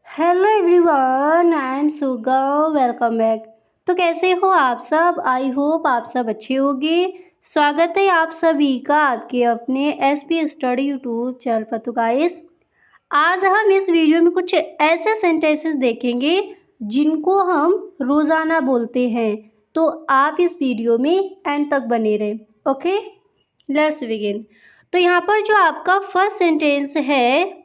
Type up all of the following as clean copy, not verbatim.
Hello everyone, I am सुगम। Welcome back. तो कैसे हो आप सब? आई होप आप सब अच्छे होंगे। स्वागत है आप सभी का आपके अपने एसपी स्टडी यूट्यूब चैनल पर। तो गाइस, आज हम इस वीडियो में कुछ ऐसे सेंटेंसेस देखेंगे जिनको हम रोज़ाना बोलते हैं। तो आप इस वीडियो में एंड तक बने रहें। Okay, let's begin. तो यहाँ पर जो आपका फर्स्ट सेंटेंस है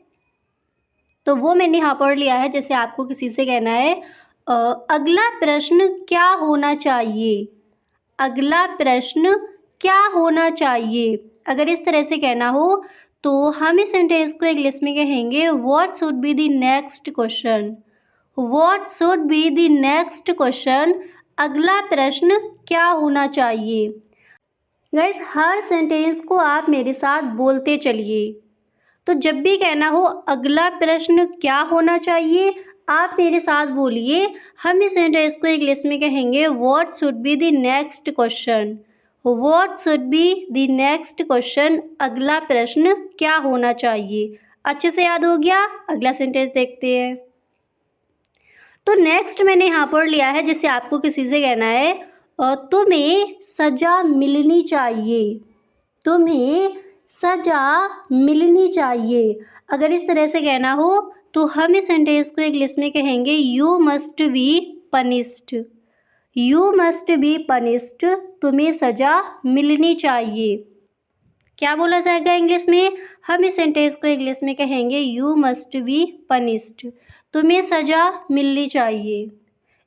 तो वो मैंने यहाँ पर लिया है। जैसे आपको किसी से कहना है अगला प्रश्न क्या होना चाहिए। अगला प्रश्न क्या होना चाहिए। अगर इस तरह से कहना हो तो हम इस सेंटेंस को इंग्लिश में कहेंगे what should be the next question. What should be the next question. अगला प्रश्न क्या होना चाहिए। गाइस, हर सेंटेंस को आप मेरे साथ बोलते चलिए। तो जब भी कहना हो अगला प्रश्न क्या होना चाहिए, आप मेरे साथ बोलिए। हम इस सेंटेंस को इंग्लिश में कहेंगे what should be the next question. What should be the next question. अगला प्रश्न क्या होना चाहिए। अच्छे से याद हो गया। अगला सेंटेंस देखते हैं। तो नेक्स्ट मैंने यहाँ पर लिया है। जैसे आपको किसी से कहना है तुम्हें सज़ा मिलनी चाहिए। तुम्हें सज़ा मिलनी चाहिए। अगर इस तरह से कहना हो तो हम इस सेंटेंस को इंग्लिश में कहेंगे you must be punished. You must be punished. तुम्हें सज़ा मिलनी चाहिए। क्या बोला जाएगा इंग्लिश में? हम इस सेंटेंस को इंग्लिश में कहेंगे यू मस्ट बी पनिश्ड। तुम्हें सज़ा मिलनी चाहिए।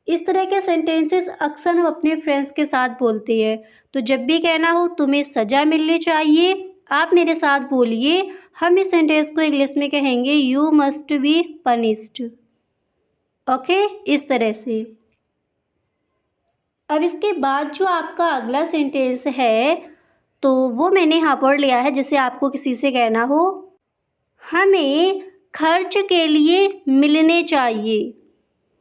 इस तरह के सेंटेंसेस अक्सर हम अपने फ्रेंड्स के साथ बोलते हैं। तो जब भी कहना हो तुम्हें सज़ा मिलनी चाहिए, आप मेरे साथ बोलिए। हम इस सेंटेंस को इंग्लिश में कहेंगे you must be punished. Okay, इस तरह से। अब इसके बाद जो आपका अगला सेंटेंस है तो वो मैंने यहाँ पर लिया है। जैसे आपको किसी से कहना हो हमें खर्च के लिए मिलने चाहिए।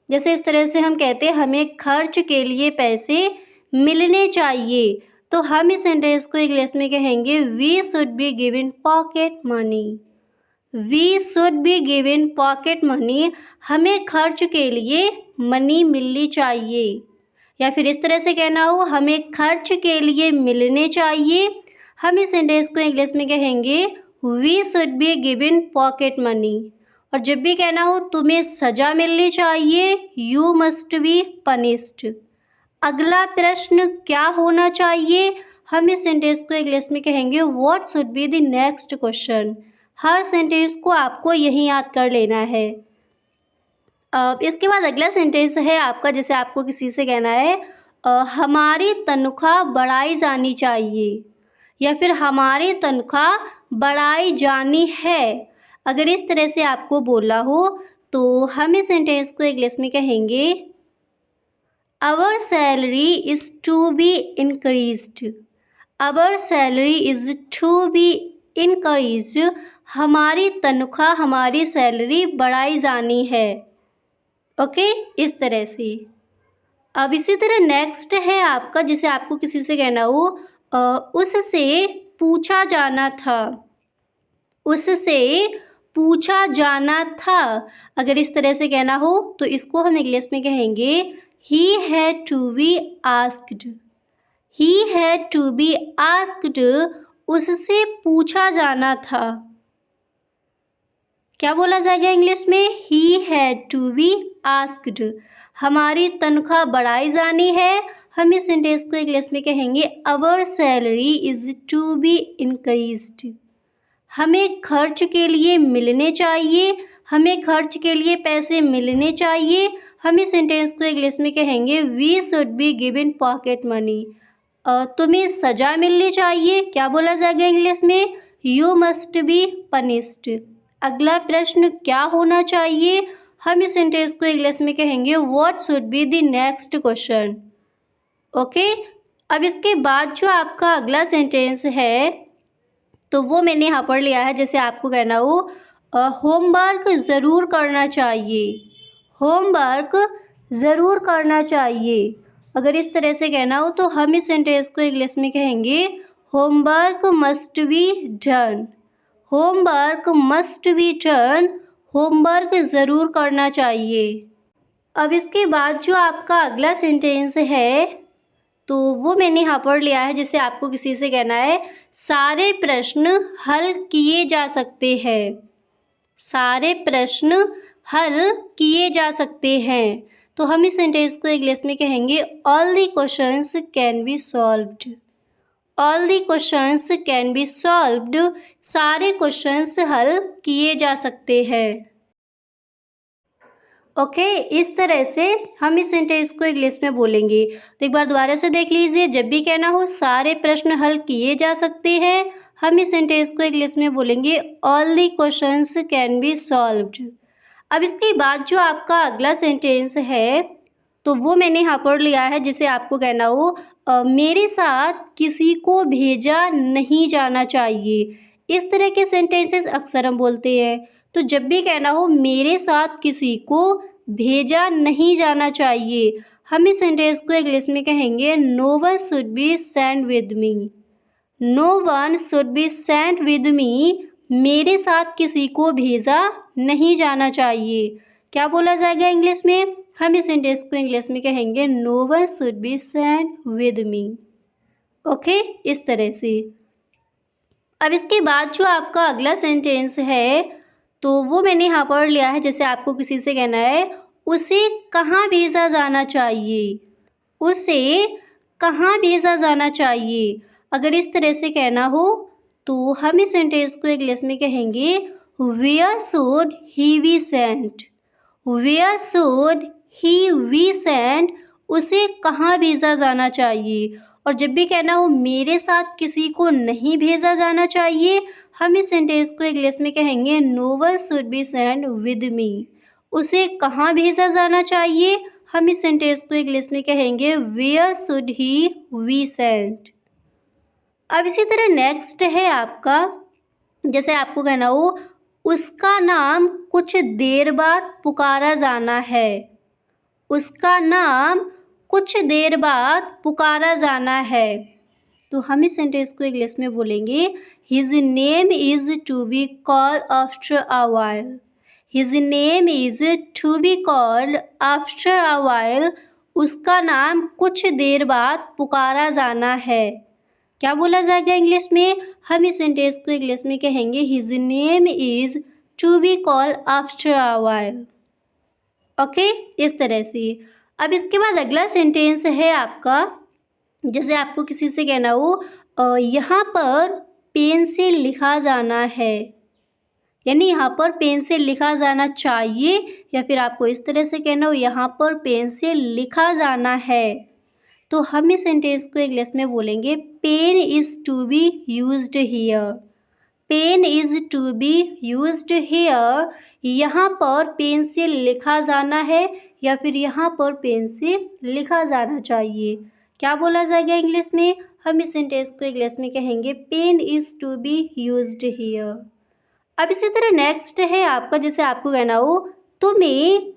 जैसे इस तरह से हम कहते हैं हमें खर्च के लिए पैसे मिलने चाहिए। तो हम इस सेंटेंस को इंग्लिश में कहेंगे we should be given pocket money. We should be given pocket money. हमें खर्च के लिए मनी मिलनी चाहिए। या फिर इस तरह से कहना हो हमें खर्च के लिए मिलने चाहिए। हम इस सेंटेंस को इंग्लिश में कहेंगे we should be given pocket money. और जब भी कहना हो तुम्हें सज़ा मिलनी चाहिए, यू मस्ट बी पनिश्ड। अगला प्रश्न क्या होना चाहिए। हम इस सेंटेंस को इंग्लिश में कहेंगे what should be the next question. Her sentence को आपको यही याद कर लेना है। अब इसके बाद अगला सेंटेंस है आपका। जैसे आपको किसी से कहना है हमारी तनख्वाह बढ़ाई जानी चाहिए। या फिर हमारी तनख्वाह बढ़ाई जानी है। अगर इस तरह से आपको बोलना हो तो हम इस सेंटेंस को इंग्लिश में कहेंगे our salary is to be increased. Our salary is to be increased. हमारी तनख्वाह, हमारी सैलरी बढ़ाई जानी है। ओके, इस तरह से। अब इसी तरह नेक्स्ट है आपका। जिसे आपको किसी से कहना हो उससे पूछा जाना था। उससे पूछा जाना था। अगर इस तरह से कहना हो तो इसको हम इंग्लिश में कहेंगे he had to be asked. He had to be asked. उससे पूछा जाना था। क्या बोला जाएगा इंग्लिश में? He had to be asked. हमारी तनख्वाह बढ़ाई जानी है। हम इस सेंटेंस को इंग्लिश में कहेंगे our salary is to be increased. हमें खर्च के लिए मिलने चाहिए। हमें खर्च के लिए पैसे मिलने चाहिए। हम इस सेंटेंस को इंग्लिश में कहेंगे we should be given pocket money. तुम्हें सज़ा मिलनी चाहिए। क्या बोला जाएगा इंग्लिश में? You must be punished. अगला प्रश्न क्या होना चाहिए। हम इस सेंटेंस को इंग्लिश में कहेंगे what should be the next question. Okay, अब इसके बाद जो आपका अगला सेंटेंस है तो वो मैंने यहाँ पर लिया है। जैसे आपको कहना हो होमवर्क ज़रूर करना चाहिए। होमवर्क ज़रूर करना चाहिए। अगर इस तरह से कहना हो तो हम इस सेंटेंस को इंग्लिश में कहेंगे homework must be done. Homework must be done. Homework ज़रूर करना चाहिए। अब इसके बाद जो आपका अगला सेंटेंस है तो वो मैंने यहाँ पर लिया है, जिसे आपको किसी से कहना है सारे प्रश्न हल किए जा सकते हैं। सारे प्रश्न हल किए जा सकते हैं। तो हम इस सेंटेंस को इंग्लिश में कहेंगे all the questions can be solved. All the questions can be solved. सारे क्वेश्चंस हल किए जा सकते हैं। ओके इस तरह से हम इस सेंटेंस को इंग्लिश में बोलेंगे। तो एक बार दोबारा से देख लीजिए, जब भी कहना हो सारे प्रश्न हल किए जा सकते हैं, हम इस सेंटेंस को इंग्लिश में बोलेंगे all the questions can be solved. अब इसके बाद जो आपका अगला सेंटेंस है तो वो मैंने यहाँ पर लिया है, जिसे आपको कहना हो मेरे साथ किसी को भेजा नहीं जाना चाहिए। इस तरह के सेंटेंसेस अक्सर हम बोलते हैं। तो जब भी कहना हो मेरे साथ किसी को भेजा नहीं जाना चाहिए, हम इस सेंटेंस को इंग्लिश में कहेंगे no one should be send with me. No one should be sent with me. मेरे साथ किसी को भेजा नहीं जाना चाहिए। क्या बोला जाएगा इंग्लिश में? हम इस सेंटेंस को इंग्लिश में कहेंगे no one should be sent with me. Okay इस तरह से। अब इसके बाद जो आपका अगला सेंटेंस है तो वो मैंने यहाँ पर लिया है, जैसे आपको किसी से कहना है उसे कहाँ भेजा जाना चाहिए। उसे कहाँ भेजा जाना चाहिए। अगर इस तरह से कहना हो तो हम इस सेंटेंस को इंग्लिश में कहेंगे where should he be sent. Where should he be sent. उसे कहाँ भेजा जाना चाहिए। और जब भी कहना हो मेरे साथ किसी को नहीं भेजा जाना चाहिए, हम इस सेंटेंस को इंग्लिश में कहेंगे no one should be sent with me. उसे कहाँ भेजा जाना चाहिए, हम इस सेंटेंस को इंग्लिश में कहेंगे where should he be sent. अब इसी तरह नेक्स्ट है आपका, जैसे आपको कहना हो उसका नाम कुछ देर बाद पुकारा जाना है। उसका नाम कुछ देर बाद पुकारा जाना है। तो हम इस सेंटेंस को इंग्लिश में बोलेंगे his name is to be called after a while. His name is to be called after a while. उसका नाम कुछ देर बाद पुकारा जाना है। क्या बोला जाएगा इंग्लिश में? हम इस सेंटेंस को इंग्लिश में कहेंगे his name is to be called after a while. Okay इस तरह से। अब इसके बाद अगला सेंटेंस है आपका, जैसे आपको किसी से कहना हो यहाँ पर पेन से लिखा जाना है, यानी यहाँ पर पेन से लिखा जाना चाहिए, या फिर आपको इस तरह से कहना हो यहाँ पर पेन से लिखा जाना है। तो हम इस सेंटेंस को इंग्लिश में बोलेंगे pen is to be used here. Pen is to be used here. यहाँ पर पेन से लिखा जाना है, या फिर यहाँ पर पेन से लिखा जाना चाहिए। क्या बोला जाएगा इंग्लिश में? हम इस सेंटेंस को इंग्लिश में कहेंगे pen is to be used here. अब इसी तरह नेक्स्ट है आपका, जैसे आपको कहना हो तुम्हें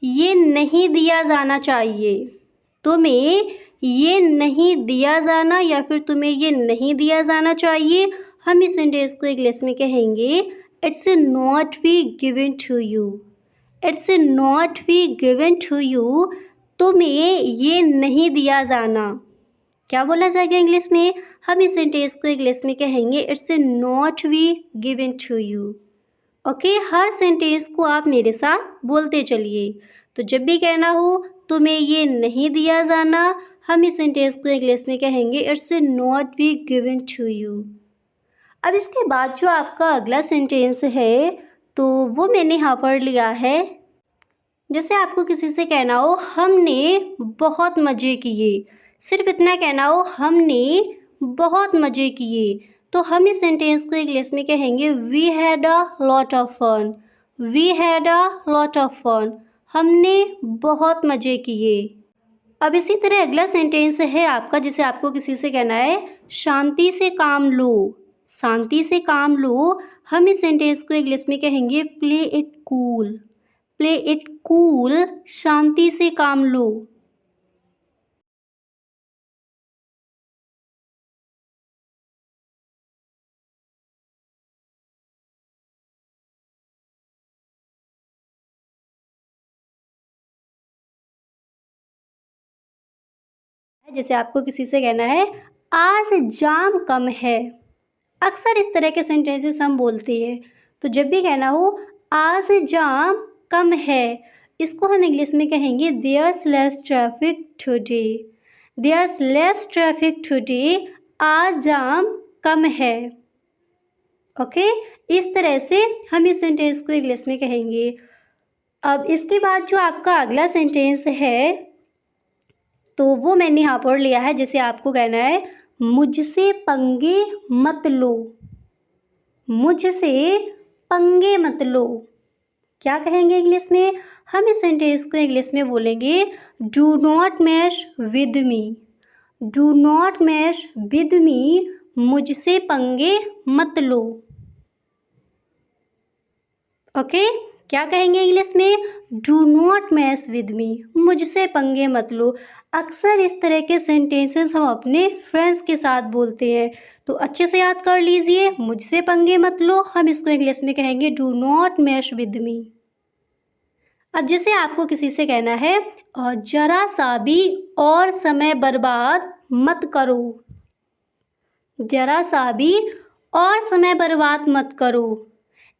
ये नहीं दिया जाना चाहिए। तुम्हें ये नहीं दिया जाना, या फिर तुम्हें ये नहीं दिया जाना चाहिए। हम इस सेंटेंस को इंग्लिश में कहेंगे it's not be given to you. It's not be given to you. तुम्हें ये नहीं दिया जाना। क्या बोला जाएगा इंग्लिश में? हम इस सेंटेंस को इंग्लिश में कहेंगे it's not be given to you. Okay हर सेंटेंस को आप मेरे साथ बोलते चलिए। तो जब भी कहना हो तुम्हें ये नहीं दिया जाना, हम इस सेंटेंस को इंग्लिश में कहेंगे it's not be given to you. अब इसके बाद जो आपका अगला सेंटेंस है तो वो मैंने यहाँ पर लिया है, जैसे आपको किसी से कहना हो हमने बहुत मज़े किए। सिर्फ इतना कहना हो हमने बहुत मज़े किए। तो हम इस सेंटेंस को इंग्लिश में कहेंगे we had a lot of fun. We had a lot of fun. हमने बहुत मज़े किए। अब इसी तरह अगला सेंटेंस है आपका, जिसे आपको किसी से कहना है शांति से काम लो। शांति से काम लो। हम इस सेंटेंस को इंग्लिश में कहेंगे play it cool. Play it cool. शांति से काम लो। जैसे आपको किसी से कहना है आज जाम कम है। अक्सर इस तरह के सेंटेंसेस हम बोलते हैं। तो जब भी कहना हो आज जाम कम है, इसको हम इंग्लिश में कहेंगे there's less traffic today. There's less traffic today, आज जाम कम है। ओके, इस तरह से हम इस सेंटेंस को इंग्लिश में कहेंगे। अब इसके बाद जो आपका अगला सेंटेंस है तो वो मैंने यहाँ पर लिया है, जैसे आपको कहना है मुझसे पंगे मत लो। मुझसे पंगे मत लो, क्या कहेंगे इंग्लिश में? हम इस सेंटेंस को इंग्लिश में बोलेंगे do not mess with me. Do not mess with me, मुझसे पंगे मत लो। ओके, क्या कहेंगे इंग्लिश में? Do not mess with me, मुझसे पंगे मत लो। अक्सर इस तरह के सेंटेंसेस हम अपने फ्रेंड्स के साथ बोलते हैं, तो अच्छे से याद कर लीजिए। मुझसे पंगे मत लो, हम इसको इंग्लिश में कहेंगे do not mess with me. अब जैसे आपको किसी से कहना है और जरा सा भी और समय बर्बाद मत करो। जरा सा भी और समय बर्बाद मत करो,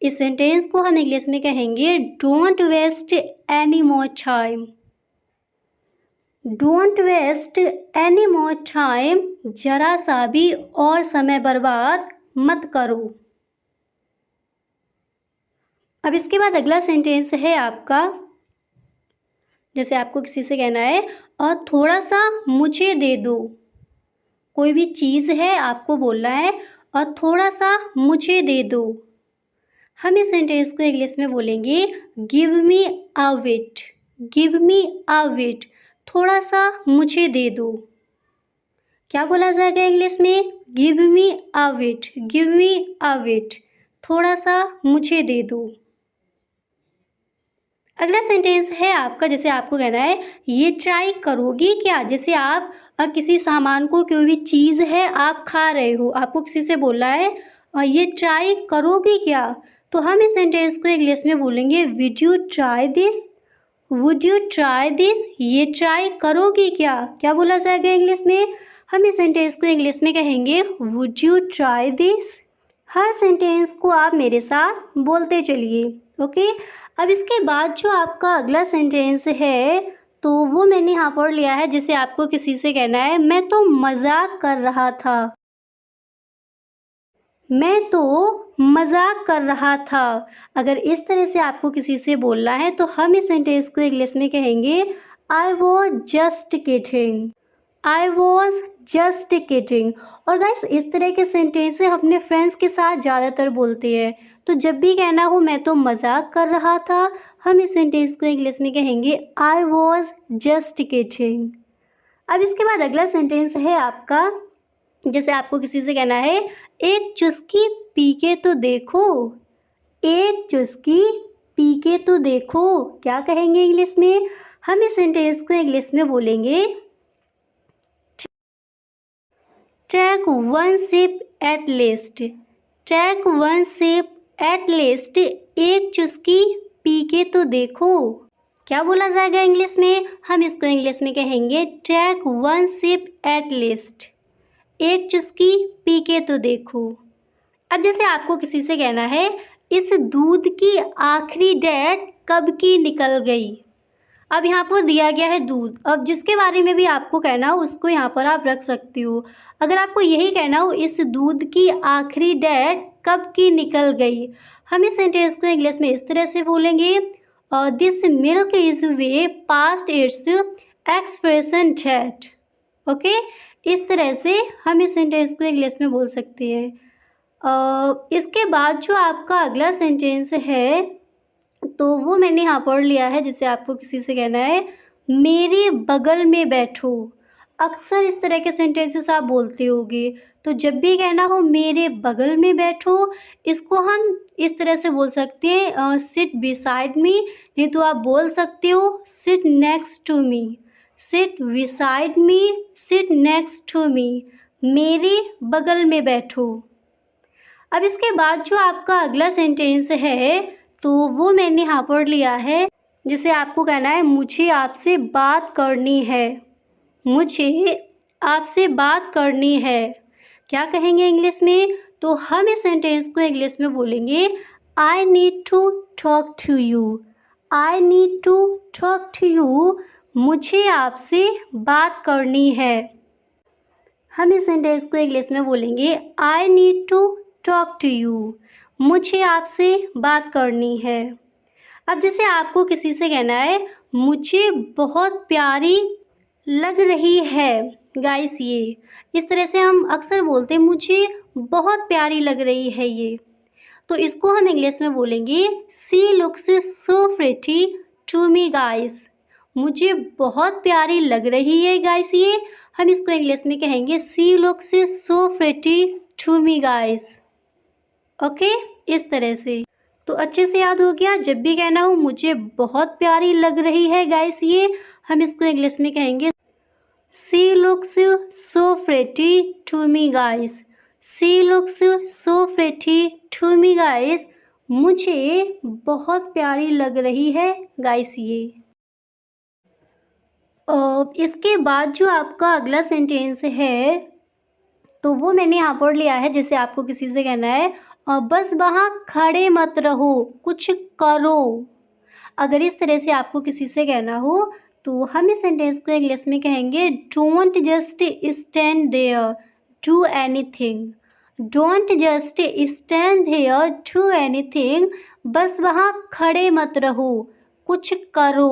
इस सेंटेंस को हम इंग्लिश में कहेंगे don't waste any more time. Don't waste any more time, जरा सा भी और समय बर्बाद मत करो। अब इसके बाद अगला सेंटेंस है आपका, जैसे आपको किसी से कहना है और थोड़ा सा मुझे दे दो। कोई भी चीज़ है, आपको बोलना है और थोड़ा सा मुझे दे दो। हम इस सेंटेंस को इंग्लिश में बोलेंगे give me a bit. Give me a bit, थोड़ा सा मुझे दे दो। क्या बोला जाएगा इंग्लिश में? Give me a bit. Give me a bit, थोड़ा सा मुझे दे दो। अगला सेंटेंस है आपका, जैसे आपको कहना है ये ट्राई करोगी क्या। जैसे आप किसी सामान को, कोई भी चीज़ है आप खा रहे हो, आपको किसी से बोलना है और ये ट्राई करोगी क्या, तो हम इस सेंटेंस को इंग्लिश में बोलेंगे would you try this. Would you try this, ये ट्राई करोगी क्या। क्या बोला जाएगा इंग्लिश में? हम इस सेंटेंस को इंग्लिश में कहेंगे would you try this. Her sentence को आप मेरे साथ बोलते चलिए। ओके, अब इसके बाद जो आपका अगला सेंटेंस है तो वो मैंने यहाँ पर लिया है, जैसे आपको किसी से कहना है मैं तो मजाक कर रहा था। मैं तो मजाक कर रहा था। अगर इस तरह से आपको किसी से बोलना है तो हम इस सेंटेंस को इंग्लिश में कहेंगे I was just kidding. I was just kidding. और गाइस, इस तरह के सेंटेंस हम अपने फ्रेंड्स के साथ ज़्यादातर बोलते हैं। तो जब भी कहना हो मैं तो मजाक कर रहा था, हम इस सेंटेंस को इंग्लिश में कहेंगे आई वॉज जस्ट किडिंग। अब इसके बाद अगला सेंटेंस है आपका, जैसे आपको किसी से कहना है एक चुस्की पी के तो देखो। एक चुस्की पी के तो देखो, क्या कहेंगे इंग्लिश में? हम इस सेंटेंस को इंग्लिश में बोलेंगे take one sip at least. Take one sip at least, एक चुस्की पी के तो देखो। क्या बोला जाएगा इंग्लिश में? हम इसको इंग्लिश में कहेंगे take one sip at least. एक चुस्की पी के तो देखो। अब जैसे आपको किसी से कहना है इस दूध की आखिरी डेट कब की निकल गई। अब यहाँ पर दिया गया है दूध, अब जिसके बारे में भी आपको कहना हो उसको यहाँ पर आप रख सकती हो। अगर आपको यही कहना हो इस दूध की आखिरी डेट कब की निकल गई, हम इस सेंटेंस को इंग्लिश में इस तरह से बोलेंगे this milk is way past its expression date. Okay, इस तरह से हम इस सेंटेंस को इंग्लिश में बोल सकते हैं। इसके बाद जो आपका अगला सेंटेंस है तो वो मैंने यहाँ पर लिया है, जिसे आपको किसी से कहना है मेरे बगल में बैठो। अक्सर इस तरह के सेंटेंसेस आप बोलते होगे, तो जब भी कहना हो मेरे बगल में बैठो, इसको हम इस तरह से बोल सकते हैं सिट बिसाइड मी, नहीं तो आप बोल सकते हो sit next to me. Sit beside me, sit next to me, मेरे बगल में बैठो। अब इसके बाद जो आपका अगला सेंटेंस है तो वो मैंने यहाँ पर लिया है, जिसे आपको कहना है मुझे आपसे बात करनी है। मुझे आपसे बात करनी है। क्या कहेंगे इंग्लिश में? तो हम इस सेंटेंस को इंग्लिश में बोलेंगे I need to talk to you. I need to talk to you. मुझे आपसे बात करनी है। हम इस सेंटेंस को इंग्लिश में बोलेंगे I need to talk to you. मुझे आपसे बात करनी है। अब जैसे आपको किसी से कहना है मुझे बहुत प्यारी लग रही है। गाइस ये इस तरह से हम अक्सर बोलते हैं मुझे बहुत प्यारी लग रही है ये। तो इसको हम इंग्लिश में बोलेंगे she looks so pretty to me guys. मुझे बहुत प्यारी लग रही है गाइस ये। हम इसको इंग्लिश में कहेंगे she looks so pretty to me guys. Okay, इस तरह से। तो अच्छे से याद हो गया। जब भी कहना हो मुझे बहुत प्यारी लग रही है गाइस ये, हम इसको इंग्लिश में कहेंगे she looks so pretty to me guys. She looks so pretty to me guys. मुझे बहुत प्यारी लग रही है गाइस ये। इसके बाद जो आपका अगला सेंटेंस है तो वो मैंने यहाँ पर लिया है। जैसे आपको किसी से कहना है बस वहाँ खड़े मत रहो, कुछ करो। अगर इस तरह से आपको किसी से कहना हो तो हम इस सेंटेंस को इंग्लिश में कहेंगे don't just stand there, do anything. Don't just stand there, do anything. बस वहाँ खड़े मत रहो, कुछ करो।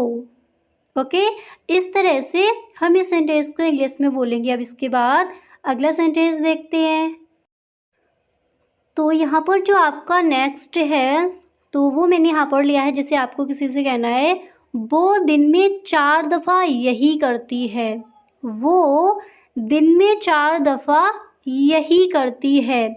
ओके, इस तरह से हम इस सेंटेंस को इंग्लिश में बोलेंगे। अब इसके बाद अगला सेंटेंस देखते हैं। तो यहाँ पर जो आपका नेक्स्ट है तो वो मैंने यहाँ पर लिया है। जैसे आपको किसी से कहना है वो दिन में 4 दफ़ा यही करती है। वो दिन में 4 दफ़ा यही करती है।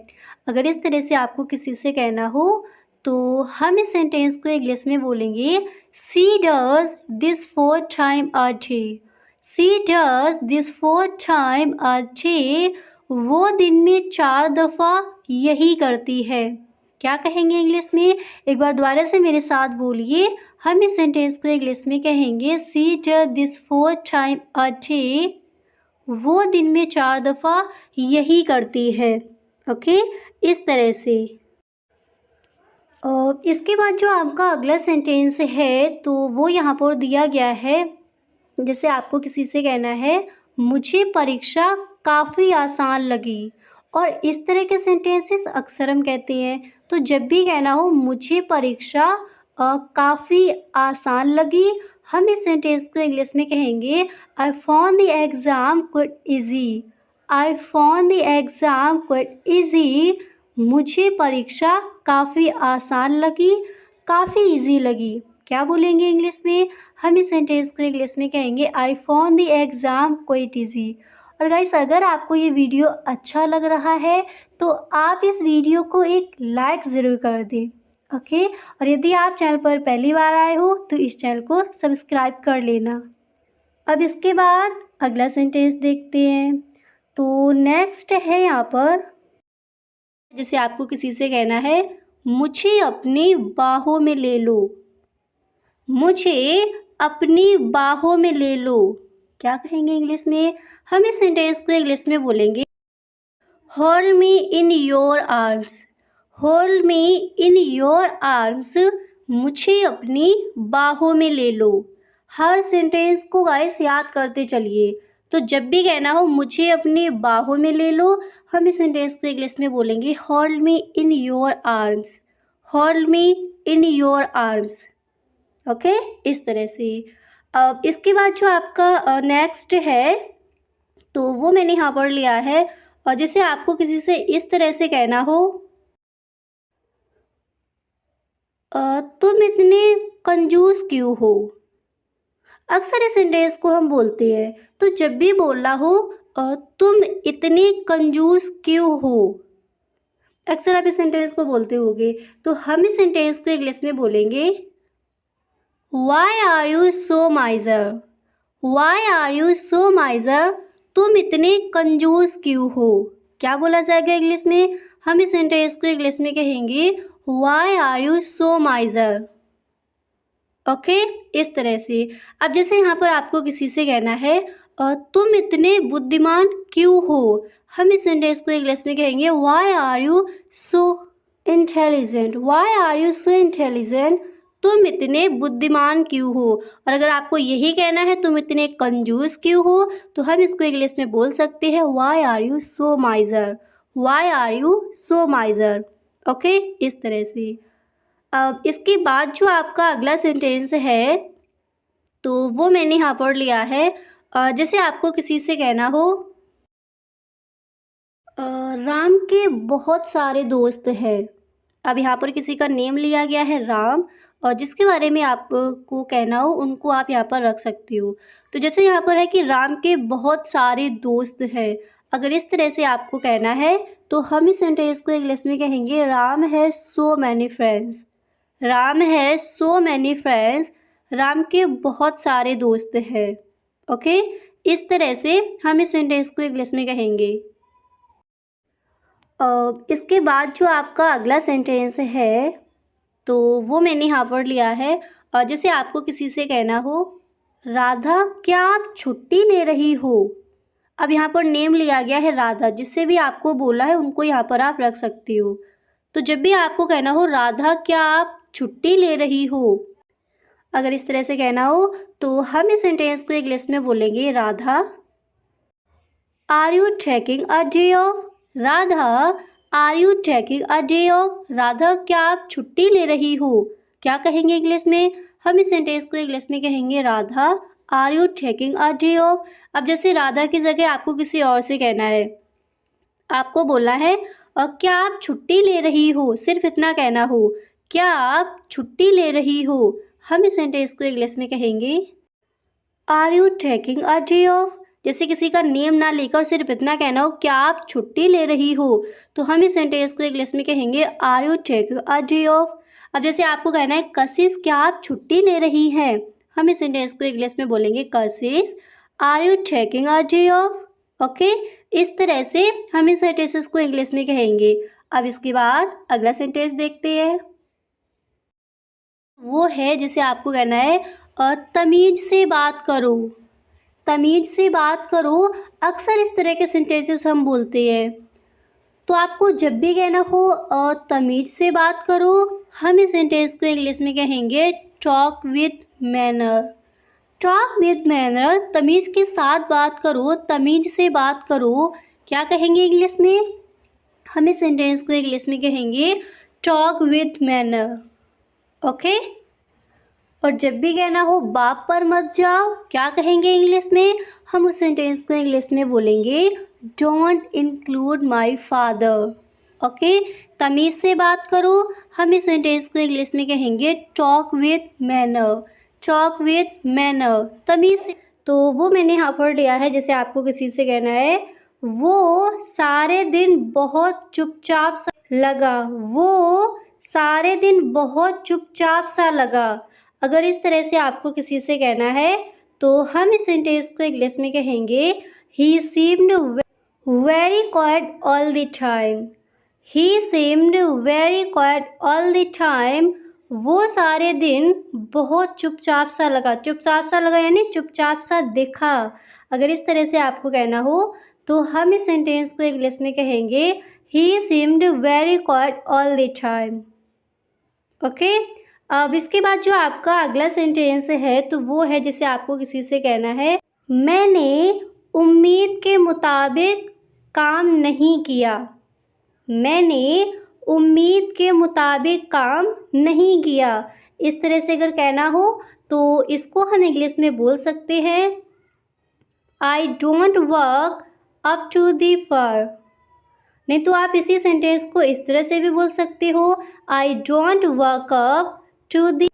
अगर इस तरह से आपको किसी से कहना हो तो हम इस सेंटेंस को इंग्लिश में बोलेंगे she does this 4 time a day. She does this 4 time a day. वो दिन में 4 दफ़ा यही करती है। क्या कहेंगे इंग्लिश में? एक बार दोबारा से मेरे साथ बोलिए। हम इस सेंटेंस को इंग्लिश में कहेंगे she does this 4 time a day. वो दिन में 4 दफ़ा यही करती है। ओके, इस तरह से। और इसके बाद जो आपका अगला सेंटेंस है तो वो यहाँ पर दिया गया है। जैसे आपको किसी से कहना है मुझे परीक्षा काफ़ी आसान लगी। और इस तरह के सेंटेंसेस अक्सर हम कहते हैं। तो जब भी कहना हो मुझे परीक्षा काफ़ी आसान लगी, हम इस सेंटेंस को इंग्लिश में कहेंगे I found the exam quite easy. I found the exam quite easy. मुझे परीक्षा काफ़ी आसान लगी, काफ़ी इजी लगी। क्या बोलेंगे इंग्लिश में? हम इस सेंटेंस को इंग्लिश में कहेंगे I found the exam quite easy. और गाइस अगर आपको ये वीडियो अच्छा लग रहा है तो आप इस वीडियो को एक लाइक ज़रूर कर दें। ओके, और यदि आप चैनल पर पहली बार आए हो तो इस चैनल को सब्सक्राइब कर लेना। अब इसके बाद अगला सेंटेंस देखते हैं। तो नेक्स्ट है यहाँ पर। जैसे आपको किसी से कहना है मुझे अपनी बाहों में ले लो। मुझे अपनी बाहों में ले लो। क्या कहेंगे इंग्लिश में? हम इस सेंटेंस को इंग्लिश में बोलेंगे hold me in your arms. Hold me in your arms. मुझे अपनी बाहों में ले लो। हर सेंटेंस को गाइस याद करते चलिए। तो जब भी कहना हो मुझे अपनी बाहों में ले लो, हम इस सेंटेंस को इंग्लिश में बोलेंगे hold me in your arms. Hold me in your arms. Okay, इस तरह से। अब इसके बाद जो आपका नेक्स्ट है तो वो मैंने यहाँ पर लिया है। और जैसे आपको किसी से इस तरह से कहना हो तुम इतने कंजूस क्यों हो। अक्सर इस सेंटेंस को हम बोलते हैं। तो जब भी बोलना हो तुम इतने कंजूस क्यों हो, अक्सर आप इस सेंटेंस को बोलते होंगे। तो हम इस सेंटेंस को इंग्लिश में बोलेंगे why are you so miser. Why are you so miser. तुम इतने कंजूस क्यों हो। क्या बोला जाएगा इंग्लिश में? हम इस सेंटेंस को इंग्लिश में कहेंगे why are you so miser. Okay, इस तरह से। अब जैसे यहाँ पर आपको किसी से कहना है तुम इतने बुद्धिमान क्यों हो? हम इस सेंटेंस को इंग्लिश में कहेंगे why are you so intelligent. Why are you so intelligent? तुम इतने बुद्धिमान क्यों हो? और अगर आपको यही कहना है तुम इतने कंजूस क्यों हो, तो हम इसको इंग्लिश में बोल सकते हैं why are you so miser. Why are you so miser. Okay, इस तरह से। अब इसके बाद जो आपका अगला सेंटेंस है तो वो मैंने यहाँ पर लिया है जैसे आपको किसी से कहना हो राम के बहुत सारे दोस्त हैं। अब यहाँ पर किसी का नेम लिया गया है राम, और जिसके बारे में आपको कहना हो उनको आप यहाँ पर रख सकते हो। तो जैसे यहाँ पर है कि राम के बहुत सारे दोस्त हैं, अगर इस तरह से आपको कहना है तो हम इस सेंटेंस को इंग्लिश में कहेंगे Ram has so many friends. Ram has so many friends. Ram के बहुत सारे दोस्त हैं। ओके, इस तरह से हम इस सेंटेंस को इंग्लिश में कहेंगे। इसके बाद जो आपका अगला सेंटेंस है तो वो मैंने यहाँ पर लिया है और जैसे आपको किसी से कहना हो राधा क्या आप छुट्टी ले रही हो। अब यहाँ पर नेम लिया गया है राधा, जिससे भी आपको बोला है उनको यहाँ पर आप रख सकते हो। तो जब भी आपको कहना हो राधा क्या आप छुट्टी ले रही हो, अगर इस तरह से कहना हो तो हम इस सेंटेंस को इंग्लिश में बोलेंगे Radha are you taking a day off. Radha are you taking a day off. Radha क्या आप छुट्टी ले रही हो। क्या कहेंगे इंग्लिश में? हम इस सेंटेंस को इंग्लिश में कहेंगे Radha are you taking a day off. अब जैसे राधा की जगह आपको किसी और से कहना है, आपको बोलना है और क्या आप छुट्टी ले रही हो, सिर्फ इतना कहना हो क्या आप छुट्टी ले रही हो। हम इस सेंटेंस को इंग्लिश में कहेंगे are you taking a day off. जैसे किसी का नेम ना लेकर सिर्फ इतना कहना हो क्या आप छुट्टी ले रही हो, तो हम इस सेंटेंस को इंग्लिश में कहेंगे are you taking a day off. अब जैसे आपको कहना है कशिश क्या आप छुट्टी ले रही हैं, हम इस सेंटेंस को इंग्लिश में बोलेंगे Kashish are you taking a day off. Okay, इस तरह से हम इस सेंटेंसेस को इंग्लिश में कहेंगे। अब इसके बाद अगला सेंटेंस देखते हैं। वो है जिसे आपको कहना है तमीज से बात करो। तमीज से बात करो, अक्सर इस तरह के सेंटेंसेस हम बोलते हैं। तो आपको जब भी कहना हो तमीज से बात करो, हम इस सेंटेंस को इंग्लिश में कहेंगे talk with manner. Talk with manner, तमीज के साथ बात करो, तमीज से बात करो। क्या कहेंगे इंग्लिश में? हम इस सेंटेंस को इंग्लिश में कहेंगे टॉक विद मैनर। ओके, और जब भी कहना हो बाप पर मत जाओ, क्या कहेंगे इंग्लिश में? हम उस सेंटेंस को इंग्लिश में बोलेंगे don't include my father. Okay, तमीज़ से बात करो, हम इस सेंटेंस को इंग्लिश में कहेंगे talk with manner. Talk with manner, तमीज़ से। तो वो मैंने यहाँ पर लिया है, जैसे आपको किसी से कहना है वो सारे दिन बहुत चुपचाप सा लगा। वो सारे दिन बहुत चुपचाप सा लगा। अगर इस तरह से आपको किसी से कहना है तो हम इस सेंटेंस को इंग्लिश में कहेंगे he seemed very quiet all the time. He seemed very quiet all the time. वो सारे दिन बहुत चुपचाप सा लगा। चुपचाप सा लगा यानी चुपचाप सा दिखा। अगर इस तरह से आपको कहना हो तो हम इस सेंटेंस को इंग्लिश में कहेंगे he seemed very quiet all the time. Okay, अब इसके बाद जो आपका अगला सेंटेंस है तो वो है जिसे आपको किसी से कहना है मैंने उम्मीद के मुताबिक काम नहीं किया। मैंने उम्मीद के मुताबिक काम नहीं किया। इस तरह से अगर कहना हो तो इसको हम इंग्लिश में बोल सकते हैं I don't work up to the far. नहीं तो आप इसी सेंटेंस को इस तरह से भी बोल सकते हो I don't work up to the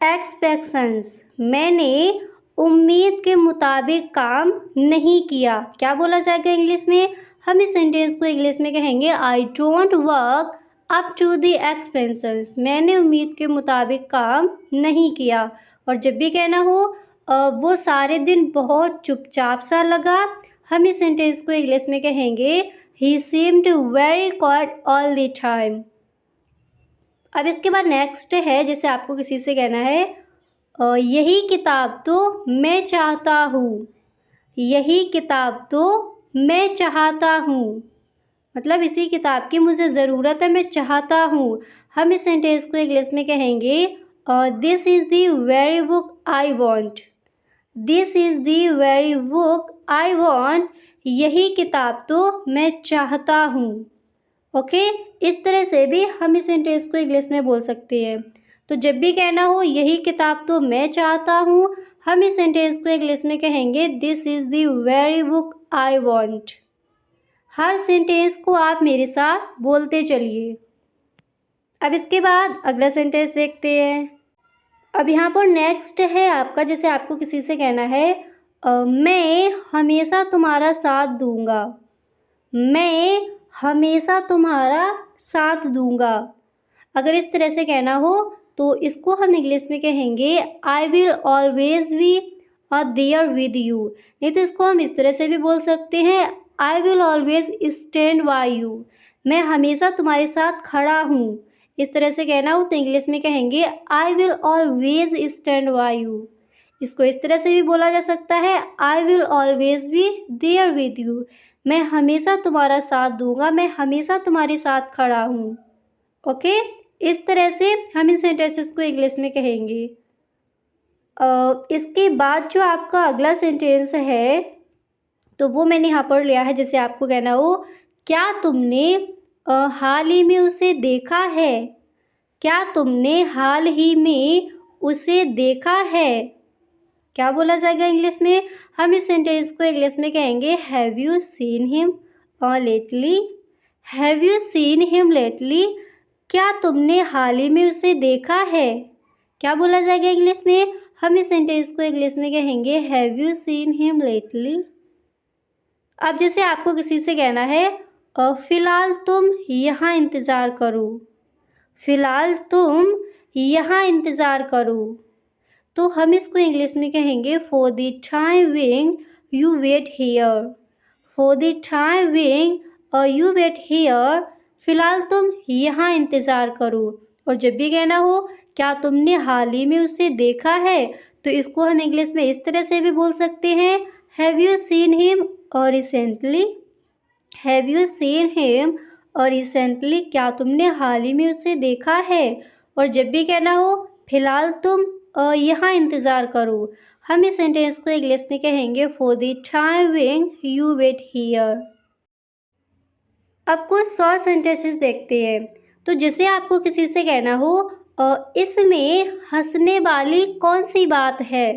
expectations. मैंने उम्मीद के मुताबिक काम नहीं किया। क्या बोला जाएगा इंग्लिश में? हम इस सेंटेंस को इंग्लिश में कहेंगे I don't work up to the expectations. मैंने उम्मीद के मुताबिक काम नहीं किया। और जब भी कहना हो वो सारे दिन बहुत चुपचाप सा लगा, हम इस सेंटेंस को इंग्लिश में कहेंगे he seemed very quiet all the time. अब इसके बाद नेक्स्ट है जिसे आपको किसी से कहना है यही किताब तो मैं चाहता हूँ। यही किताब तो मैं चाहता हूँ। मतलब इसी किताब की मुझे ज़रूरत है, मैं चाहता हूँ। हम इस सेंटेंस को इंग्लिश में कहेंगे this is the very book I want. This is the very book I want. यही किताब तो मैं चाहता हूँ। ओके, इस तरह से भी हम इस सेंटेंस को इंग्लिश में बोल सकते हैं। तो जब भी कहना हो यही किताब तो मैं चाहता हूँ, हम इस सेंटेंस को इंग्लिश में कहेंगे this is the very book I want. Her sentence को आप मेरे साथ बोलते चलिए। अब इसके बाद अगला सेंटेंस देखते हैं। अब यहाँ पर नेक्स्ट है आपका, जैसे आपको किसी से कहना है मैं हमेशा तुम्हारा साथ दूंगा। मैं हमेशा तुम्हारा साथ दूंगा। अगर इस तरह से कहना हो तो इसको हम इंग्लिश में कहेंगे I will always be there with you. नहीं तो इसको हम इस तरह से भी बोल सकते हैं आई will always stand by you. मैं हमेशा तुम्हारे साथ खड़ा हूँ। इस तरह से कहना हो तो इंग्लिश में कहेंगे I will always stand by you. इसको इस तरह से भी बोला जा सकता है I will always be there with you. मैं हमेशा तुम्हारा साथ दूंगा, मैं हमेशा तुम्हारे साथ खड़ा हूँ। ओके, इस तरह से हम इन सेंटेंसेस को इंग्लिश में कहेंगे। इसके बाद जो आपका अगला सेंटेंस है तो वो मैंने यहाँ पर लिया है, जैसे आपको कहना हो क्या तुमने हाल ही में उसे देखा है। क्या तुमने हाल ही में उसे देखा है। क्या बोला जाएगा इंग्लिश में। हम इस सेंटेंस को इंग्लिश में कहेंगे have you seen him lately. Have you seen him lately. क्या तुमने हाल ही में उसे देखा है। क्या बोला जाएगा इंग्लिश में। हम इस सेंटेंस को इंग्लिश में कहेंगे have you seen him lately. अब जैसे आपको किसी से कहना है फ़िलहाल तुम यहाँ इंतज़ार करो। फ़िलहाल तुम यहाँ इंतज़ार करो। तो हम इसको इंग्लिश में कहेंगे for the time being you wait here. For the time being you wait here. फ़िलहाल तुम यहाँ इंतज़ार करो। और जब भी कहना हो क्या तुमने हाल ही में उसे देखा है तो इसको हम इंग्लिश में इस तरह से भी बोल सकते हैं हैव यू सीन हिम और recently. Have you seen him और रिसेंटली। क्या तुमने हाल ही में उसे देखा है। और जब भी कहना हो फिलहाल तुम यहाँ इंतज़ार करो, हम इस सेंटेंस को इंग्लिश में कहेंगे for the time being you wait here. अब कुछ शॉर्ट सेंटेंसेस देखते हैं। तो जैसे आपको किसी से कहना हो इसमें हंसने वाली कौन सी बात है।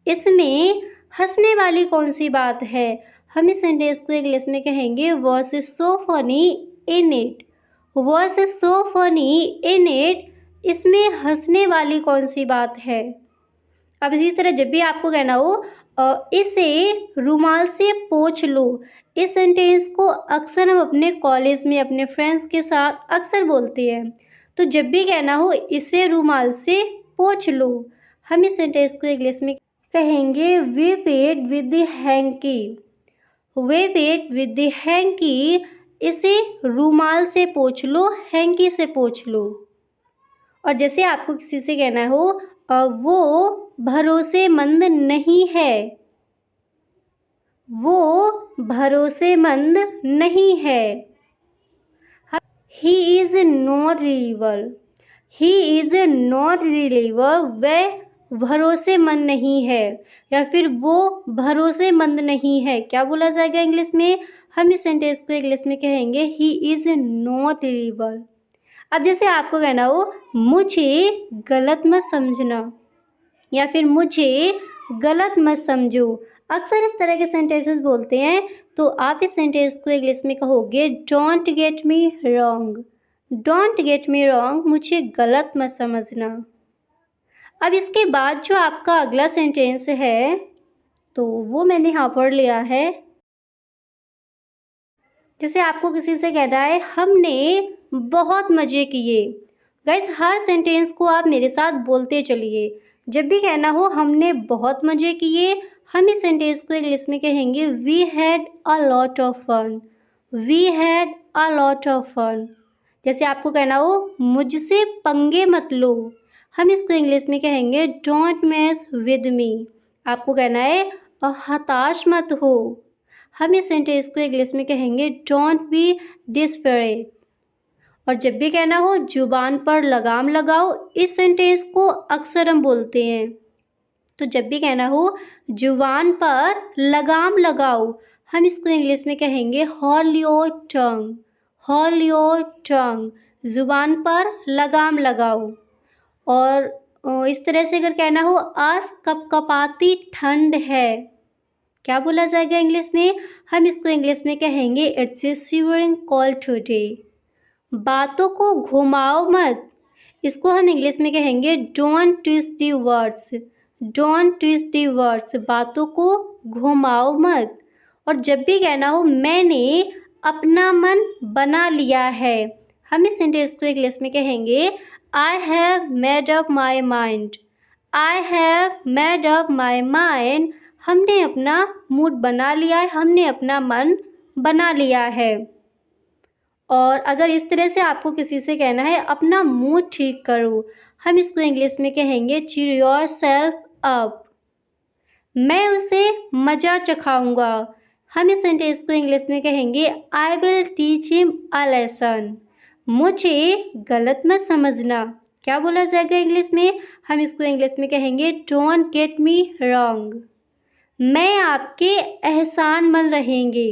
इसमें हंसने वाली कौन सी बात है। हम इस सेंटेंस को इंग्लिश में कहेंगे what is so funny in it. What is so funny in it. इसमें हंसने वाली कौन सी बात है। अब इसी तरह जब भी आपको कहना हो इसे रुमाल से पोंछ लो। इस सेंटेंस को अक्सर हम अपने कॉलेज में अपने फ्रेंड्स के साथ अक्सर बोलते हैं। तो जब भी कहना हो इसे रुमाल से पोंछ लो, हम इस सेंटेंस को इंग्लिश में कहेंगे whip it with the hanky. Whip it with the hanky. इसे रुमाल से पोंछ लो, हैंकी से पोंछ लो। और जैसे आपको किसी से कहना हो वो भरोसेमंद नहीं है। वो भरोसेमंद नहीं है। He is not reliable. He is not reliable. वह भरोसेमंद नहीं है या फिर वो भरोसेमंद नहीं है। क्या बोला जाएगा इंग्लिश में। हम इस सेंटेंस को इंग्लिश में कहेंगे ही इज़ नॉट रिलीवेबल। अब जैसे आपको कहना हो मुझे गलत मत समझना या फिर मुझे गलत मत समझो। अक्सर इस तरह के सेंटेंसेस बोलते हैं तो आप इस सेंटेंस को इंग्लिश में कहोगे don't get me wrong. Don't get me wrong. मुझे गलत मत समझना। अब इसके बाद जो आपका अगला सेंटेंस है तो वो मैंने यहाँ पर लिया है। जैसे आपको किसी से कहना है हमने बहुत मज़े किए। गाइस हर सेंटेंस को आप मेरे साथ बोलते चलिए। जब भी कहना हो हमने बहुत मज़े किए, हम इस सेंटेंस को इंग्लिश में कहेंगे we had a lot of fun. We had a lot of fun. जैसे आपको कहना हो मुझसे पंगे मत लो, हम इसको इंग्लिश में कहेंगे डोंट मेस विद मी। आपको कहना है और हताश मत हो। हम इस सेंटेंस को इंग्लिश में कहेंगे डोंट बी डिस्परेट। और जब भी कहना हो जुबान पर लगाम लगाओ, इस सेंटेंस को अक्सर हम बोलते हैं। तो जब भी कहना हो जुबान पर लगाम लगाओ, हम इसको इंग्लिश में कहेंगे hold your tongue. Hold your tongue, जुबान पर लगाम लगाओ। और इस तरह से अगर कहना हो आज कपकपाती ठंड है, क्या बोला जाएगा इंग्लिश में? हम इसको इंग्लिश में कहेंगे it's a shivering cold today. बातों को घुमाओ मत, इसको हम इंग्लिश में कहेंगे don't twist the words. Don't twist the words, बातों को घुमाओ मत। और जब भी कहना हो मैंने अपना मन बना लिया है, हम इस सेंटेंस को इंग्लिश में कहेंगे I have made up my mind. I have made up my mind, हमने अपना मूड बना लिया है, हमने अपना मन बना लिया है। और अगर इस तरह से आपको किसी से कहना है अपना मूड ठीक करो, हम इसको इंग्लिश में कहेंगे चीयर योर सेल्फ अप। मैं उसे मज़ा चखाऊंगा, हम इस सेंटेंस को इंग्लिश में कहेंगे I will teach him a lesson. मुझे गलत मत समझना, क्या बोला जाएगा इंग्लिश में? हम इसको इंग्लिश में कहेंगे डोंट गेट मी रॉन्ग। मैं आपके एहसानमंद रहेंगे,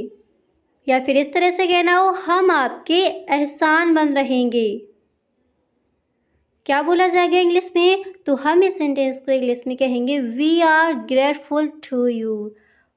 या फिर इस तरह से कहना हो हम आपके एहसानमंद रहेंगे। क्या बोला जाएगा इंग्लिश में? तो हम इस सेंटेंस को इंग्लिश में कहेंगे we are grateful to you.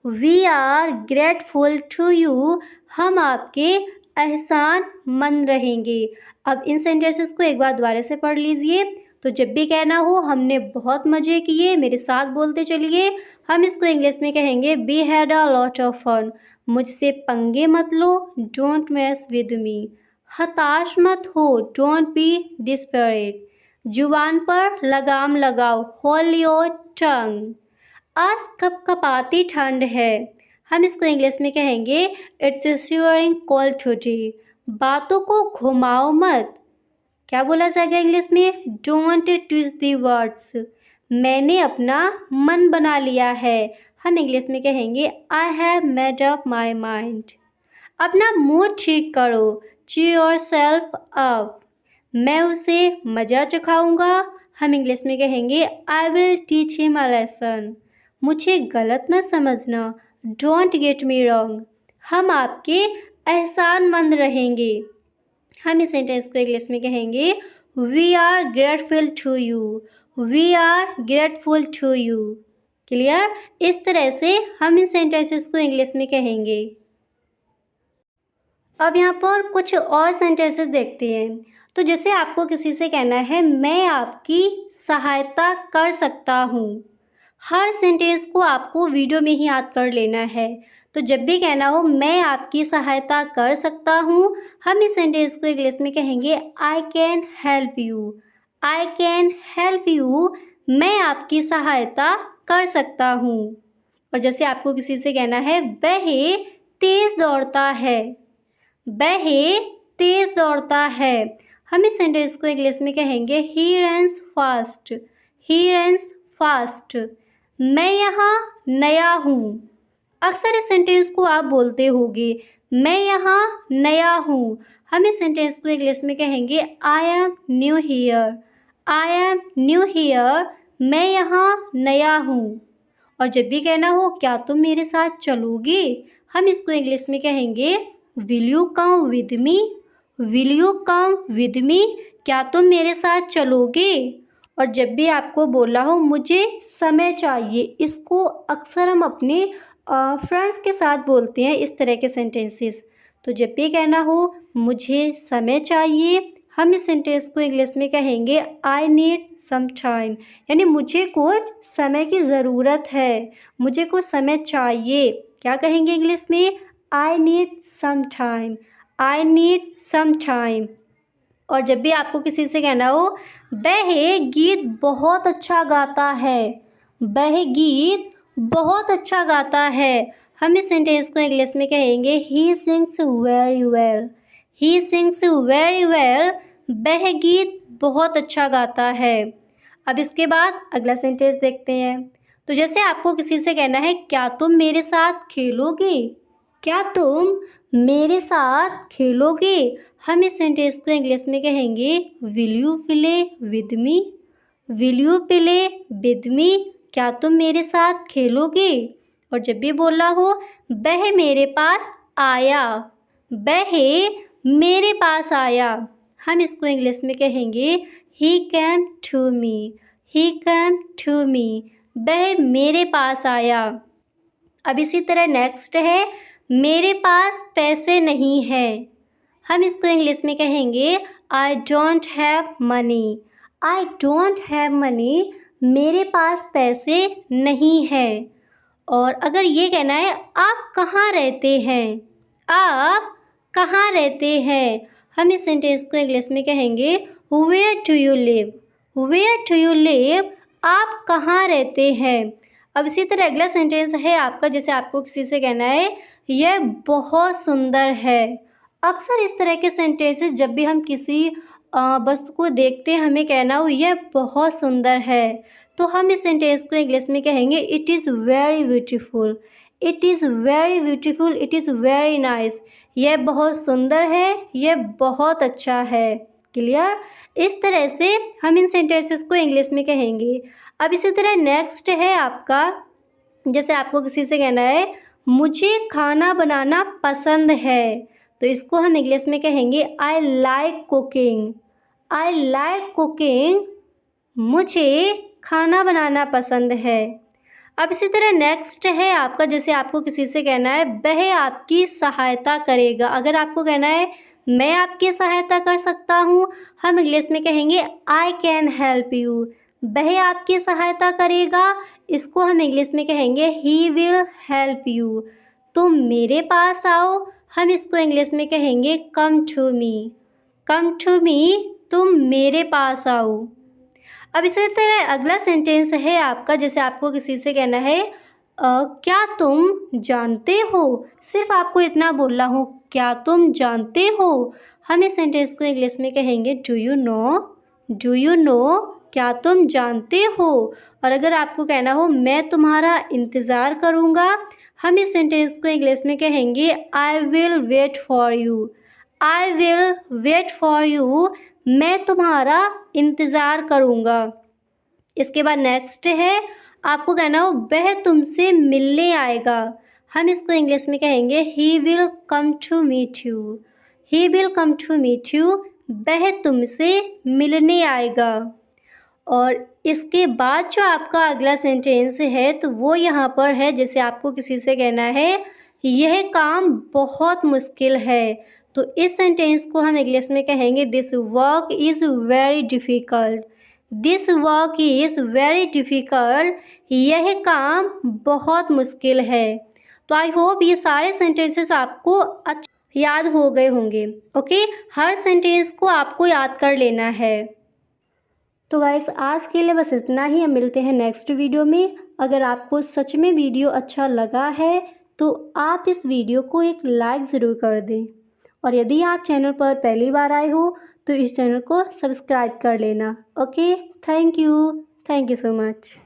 We are grateful to you, हम आपके एहसानमंद रहेंगे। अब इन सेंटेंसेस को एक बार दोबारा से पढ़ लीजिए। तो जब भी कहना हो हमने बहुत मज़े किए, मेरे साथ बोलते चलिए। हम इसको इंग्लिश में कहेंगे we had a lot of fun. मुझसे पंगे मत लो, डोंट मेस विद मी। हताश मत हो, डोंट बी डिस्परेट। जुबान पर लगाम लगाओ, होल्ड योर टंग। आज कपकपाती ठंड है, हम इसको इंग्लिश में कहेंगे it's a shivering cold today. बातों को घुमाओ मत, क्या बोला जाएगा इंग्लिश में? Don't twist the words. मैंने अपना मन बना लिया है, हम इंग्लिश में कहेंगे I have made up my mind. अपना मूड ठीक करो, चीयर योर सेल्फ अप। मैं उसे मज़ा चखाऊंगा, हम इंग्लिश में कहेंगे I will teach him a lesson. मुझे गलत मत समझना, डोंट गेट मी रॉन्ग। हम आपके एहसानमंद रहेंगे, हम इस सेंटेंस को इंग्लिश में कहेंगे we are grateful to you. We are grateful to you. Clear? इस तरह से हम इस सेंटेंसेस को इंग्लिश में कहेंगे। अब यहाँ पर कुछ और सेंटेंसेस देखते हैं। तो जैसे आपको किसी से कहना है मैं आपकी सहायता कर सकता हूँ, हर सेंटेंस को आपको वीडियो में ही याद कर लेना है। तो जब भी कहना हो मैं आपकी सहायता कर सकता हूँ, हम इस सेंटेंस को इंग्लिश में कहेंगे I can help you. I can help you, मैं आपकी सहायता कर सकता हूँ। और जैसे आपको किसी से कहना है वह तेज़ दौड़ता है, वह तेज़ दौड़ता है, हम इस सेंटेंस को इंग्लिश में कहेंगे he runs fast. He runs fast, मैं यहाँ नया हूँ। अक्सर इस सेंटेंस को आप बोलते होंगे मैं यहाँ नया हूँ, हम इस सेंटेंस को इंग्लिश में कहेंगे I am new here. I am new here, मैं यहाँ नया हूँ। और जब भी कहना हो क्या तुम मेरे साथ चलोगे, हम इसको इंग्लिश में कहेंगे will you come with me. Will you come with me, क्या तुम मेरे साथ चलोगे। और जब भी आपको बोला हो मुझे समय चाहिए, इसको अक्सर हम अपने फ्रेंड्स के साथ बोलते हैं इस तरह के सेंटेंसेस। तो जब भी कहना हो मुझे समय चाहिए, हम इस सेंटेंस को इंग्लिश में कहेंगे आई नीड सम टाइम, यानी मुझे कुछ समय की ज़रूरत है, मुझे कुछ समय चाहिए। क्या कहेंगे इंग्लिश में? I need some time. I need some time. और जब भी आपको किसी से कहना हो वह गीत बहुत अच्छा गाता है, वह गीत बहुत अच्छा गाता है, हम इस सेंटेंस को इंग्लिश में कहेंगे he sings very well. He sings very well, वह गीत बहुत अच्छा गाता है। अब इसके बाद अगला सेंटेंस देखते हैं। तो जैसे आपको किसी से कहना है क्या तुम मेरे साथ खेलोगे, क्या तुम मेरे साथ खेलोगे, हम इस सेंटेंस को इंग्लिश में कहेंगे will you play with me, will you play with me, क्या तुम मेरे साथ खेलोगे। और जब भी बोलना हो वह मेरे पास आया, वह मेरे पास आया, हम इसको इंग्लिश में कहेंगे ही came to me, he came to me, वह मेरे पास आया। अब इसी तरह नेक्स्ट है मेरे पास पैसे नहीं है, हम इसको इंग्लिश में कहेंगे I don't have money, I don't have money, मेरे पास पैसे नहीं है। और अगर ये कहना है आप कहाँ रहते हैं, आप कहाँ रहते हैं, हम इस सेंटेंस को इंग्लिश में कहेंगे where do you live, where do you live, आप कहाँ रहते हैं। अब इसी तरह अगला सेंटेंस है आपका, जैसे आपको किसी से कहना है यह बहुत सुंदर है। अक्सर इस तरह के सेंटेंसेस जब भी हम किसी वस्तु को देखते हैं हमें कहना हो यह बहुत सुंदर है, तो हम इस सेंटेंस को इंग्लिश में कहेंगे it is very beautiful, it is very beautiful, it is very nice, यह बहुत सुंदर है, यह बहुत अच्छा है। क्लियर, इस तरह से हम इन सेंटेंसेस को इंग्लिश में कहेंगे। अब इसी तरह नेक्स्ट है आपका, जैसे आपको किसी से कहना है मुझे खाना बनाना पसंद है, तो इसको हम इंग्लिश में कहेंगे I like cooking, I like cooking, मुझे खाना बनाना पसंद है। अब इसी तरह नेक्स्ट है आपका, जैसे आपको किसी से कहना है वह आपकी सहायता करेगा, अगर आपको कहना है मैं आपकी सहायता कर सकता हूँ, हम इंग्लिश में कहेंगे आई कैन हेल्प यू, वह आपकी सहायता करेगा, इसको हम इंग्लिश में कहेंगे ही विल हेल्प यू। तुम मेरे पास आओ, हम इसको इंग्लिश में कहेंगे come to me, come to me, तुम मेरे पास आओ। अब इसी तरह अगला सेंटेंस है आपका, जैसे आपको किसी से कहना है क्या तुम जानते हो, सिर्फ आपको इतना बोलना हो क्या तुम जानते हो, हम इस सेंटेंस को इंग्लिश में कहेंगे do you know, do you know, क्या तुम जानते हो। और अगर आपको कहना हो मैं तुम्हारा इंतज़ार करूँगा, हम इस सेंटेंस को इंग्लिश में कहेंगे I will wait for you, I will wait for you, मैं तुम्हारा इंतज़ार करूँगा। इसके बाद नेक्स्ट है आपको कहना हो वह तुमसे मिलने आएगा, हम इसको इंग्लिश में कहेंगे he will come to meet you, he will come to meet you, वह तुमसे मिलने आएगा। और इसके बाद जो आपका अगला सेंटेंस है तो वो यहाँ पर है, जैसे आपको किसी से कहना है यह काम बहुत मुश्किल है, तो इस सेंटेंस को हम इंग्लिश में कहेंगे this work is very difficult, this work is very difficult, यह काम बहुत मुश्किल है। तो आई होप ये सारे सेंटेंसेस आपको अच्छा याद हो गए होंगे। ओके, हर सेंटेंस को आपको याद कर लेना है। तो गाइस आज के लिए बस इतना ही, हम मिलते हैं नेक्स्ट वीडियो में। अगर आपको सच में वीडियो अच्छा लगा है तो आप इस वीडियो को एक लाइक ज़रूर कर दें, और यदि आप चैनल पर पहली बार आए हो तो इस चैनल को सब्सक्राइब कर लेना। Okay, thank you so much.